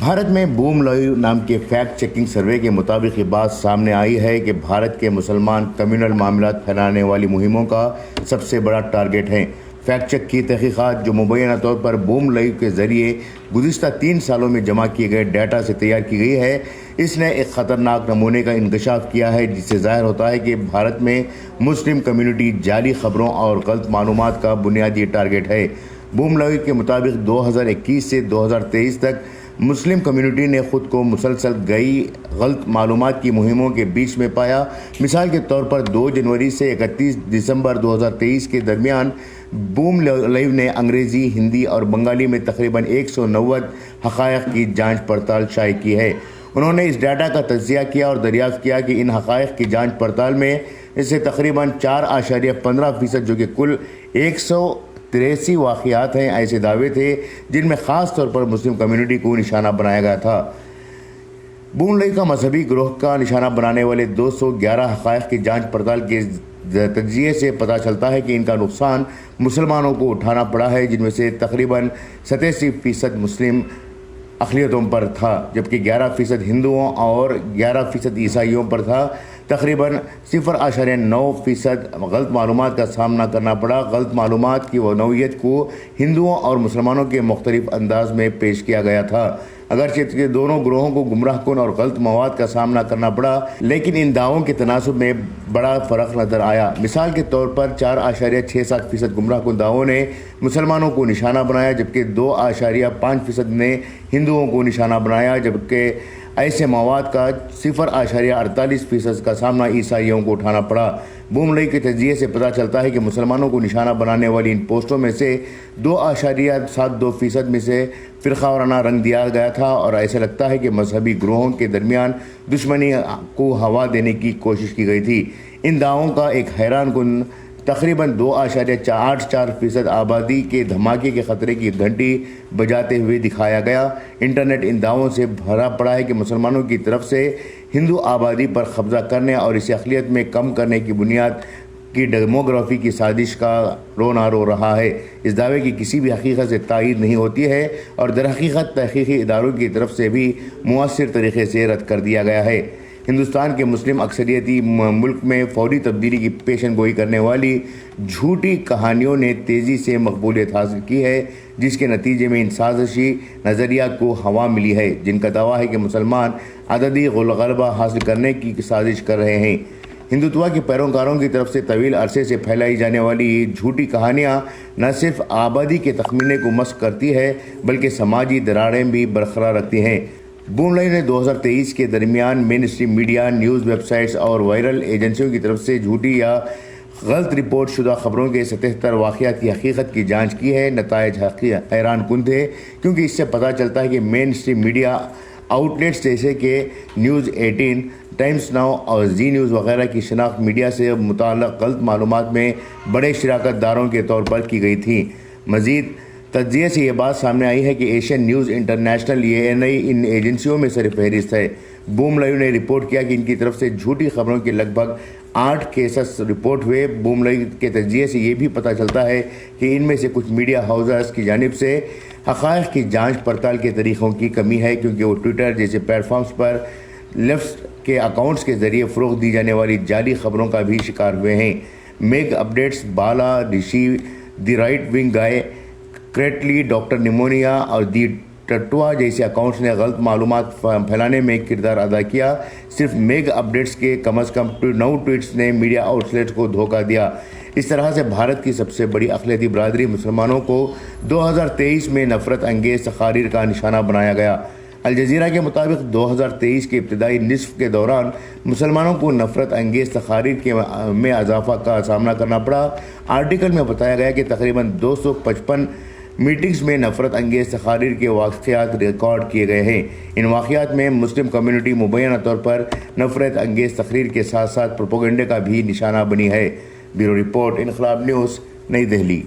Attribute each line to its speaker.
Speaker 1: भारत में boom live नाम के फैक्ट चेकिंग सर्वे के मुताबिक ये बात सामने आई है कि भारत के मुसलमान कम्युनल मामलात फैलाने वाली मुहिमों का सबसे बड़ा टारगेट हैं। फैक्ट चेक की तहकीकात जो मुबैना तौर पर बूम लाइव के ज़रिए गुज़िश्ता 3 सालों में जमा किए गए डाटा से तैयार की गई है, इसने एक ख़तरनाक नमूने का इंकशाफ किया है जिससे ज़ाहिर होता है कि भारत में मुस्लिम कम्युनिटी जाली खबरों और गलत मालूमात का बुनियादी टारगेट है। बूम लाइव के मुताबिक 2021 से 2023 तक मुस्लिम कम्युनिटी ने ख़ुद को मुसलसल कई गलत मालूमात की मुहिमों के बीच में पाया। मिसाल के तौर पर 2 जनवरी से 31 दिसंबर 2023 के दरमियान बूम लाइव ने अंग्रेज़ी, हिंदी और बंगाली में तकरीबन 190 हक़ाइक़ की जांच पड़ताल शाये की है। उन्होंने इस डाटा का तज्ज़िया किया और दरियाफ़्त किया कि इन हक़ाइक़ की जांच पड़ताल में इससे तकरीबन 4.15% जो कि कुल 183 वाक़ियात हैं, ऐसे दावे थे जिनमें ख़ास तौर पर मुस्लिम कम्युनिटी को निशाना बनाया गया था। बूम लाइव का मजहबी ग्रोह का निशाना बनाने वाले 211 हक़ाइक़ की जांच पड़ताल के तज्ज़िये से पता चलता है कि इनका नुकसान मुसलमानों को उठाना पड़ा है, जिनमें से तकरीबन 87% मुस्लिम अक़लियतों पर था, जबकि 11% हिंदुओं और 11% ईसाइयों पर था। तकरीबन 0.9% गलत मालूमात का सामना करना पड़ा। गलत मालूमात की नौइयत को हिंदुओं और मुसलमानों के मुख्तलिफ अंदाज में पेश किया गया था। अगरचे दोनों ग्रोहों को गुमराहकुन और गलत मवाद का सामना करना पड़ा, लेकिन इन दावों के तनासुब में बड़ा फ़र्क नज़र आया। मिसाल के तौर पर 4.67% गुमराहकुन दावों ने मुसलमानों को निशाना बनाया, जबकि 2.5% ने हिंदुओं को निशाना बनाया, जबकि ऐसे मवाद का 0.48% का सामना ईसाइयों को उठाना पड़ा। बूम लाइव के तज्ज़िये से पता चलता है कि मुसलमानों को निशाना बनाने वाली इन पोस्टों में से 2.72% में से फ़िरक़ावाराना रंग दिया गया था और ऐसा लगता है कि मजहबी ग्रोहों के दरमियान दुश्मनी को हवा देने की कोशिश की गई थी। इन दावों का एक हैरान कुन तकरीबन 2.84% आबादी के धमाके के ख़तरे की घंटी बजाते हुए दिखाया गया। इंटरनेट इन दावों से भरा पड़ा है कि मुसलमानों की तरफ से हिंदू आबादी पर कब्ज़ा करने और इसे अक़लियत में कम करने की बुनियाद की डेमोग्राफी की साजिश का रोना रो रहा है। इस दावे की किसी भी हकीकत से तायीद नहीं होती है और दरहकीकत तहक़ीक़ी इदारों की तरफ से भी मुअस्सिर तरीक़े से रद्द कर दिया गया है। हिंदुस्तान के मुस्लिम अक्सरियती मुल्क में फौरी तब्दीली की पेशन गोई करने वाली झूठी कहानियों ने तेज़ी से मकबूलियत हासिल की है, जिसके नतीजे में इन साजिशी नज़रिया को हवा मिली है, जिनका दावा है कि मुसलमान अददी गलबा हासिल करने की साजिश कर रहे हैं। हिंदुत्व के पैरोकारों की तरफ से तवील अरसे से फैलाई जाने वाली ये झूठी कहानियाँ न सिर्फ आबादी के तखमीने को मस्क करती है, बल्कि समाजी दरारें भी बरकरार रखती हैं। बूम लाइव ने 2023 के दरमियान main stream media, news websites और वायरल एजेंसियों की तरफ से झूठी या गलत रिपोर्ट शुदा खबरों के 77 वाक़यात की हकीकत की जांच की है। नताइज हैरान कुन थे, क्योंकि इससे पता चलता है कि मेन स्ट्रीम मीडिया आउटलेट्स जैसे कि न्यूज़ 18, टाइम्स नाउ और जी न्यूज़ वगैरह की शनाख्त मीडिया से मुताल्लिक़ गलत मालूमात में बड़े शिराकतदारों के तौर पर की गई थी। मज़ीद तज्ज़िये से ये बात सामने आई है कि एशियन न्यूज़ इंटरनेशनल ANI इन एजेंसियों में सर फहरिस्त है। बूम लाइव ने रिपोर्ट किया कि इनकी तरफ से झूठी खबरों के लगभग 8 केसेस रिपोर्ट हुए। बूम लाइव के तज्ज़िये से ये भी पता चलता है कि इनमें से कुछ मीडिया हाउसेस की जानिब से हक़ाइक़ की जांच पड़ताल के तरीक़ों की कमी है, क्योंकि वो ट्विटर जैसे प्लेटफॉर्म्स पर लेफ्ट के अकाउंट्स के ज़रिए फ़रोग़ दी जाने वाली जाली खबरों का भी शिकार हुए हैं। Meg updates, Bala, Rishi, the right wing guy, क्रेटली, डॉक्टर निमोनिया और दी टटुआ जैसे अकाउंट्स ने गलत मालूमात फैलाने में किरदार अदा किया। सिर्फ मेग अपडेट्स के कम अज़ कम 9 ट्वीट्स ने मीडिया आउटलेट्स को धोखा दिया। इस तरह से भारत की सबसे बड़ी अक़लियती बरादरी मुसलमानों को 2023 में नफ़रत अंगेज़ तक़ारीर का निशाना बनाया गया। अल जज़ीरा के मुताबिक 2023 के इब्तिदाई निस्फ़ के दौरान मुसलमानों को नफ़रत अंगेज़ तक़ारीर में इजाफ़ा का सामना करना पड़ा। आर्टिकल में बताया गया कि तकरीबन 255 मीटिंग्स में नफ़रत अंगेज़ तक़ारीर के वाक़यात रिकॉर्ड किए गए हैं। इन वाक़यात में मुस्लिम कम्युनिटी मुबैना तौर पर नफ़रत अंगेज़ तक़रीर के साथ साथ प्रोपेगेंडे का भी निशाना बनी है। ब्यूरो रिपोर्ट, इनक़लाब न्यूज़, नई दिल्ली।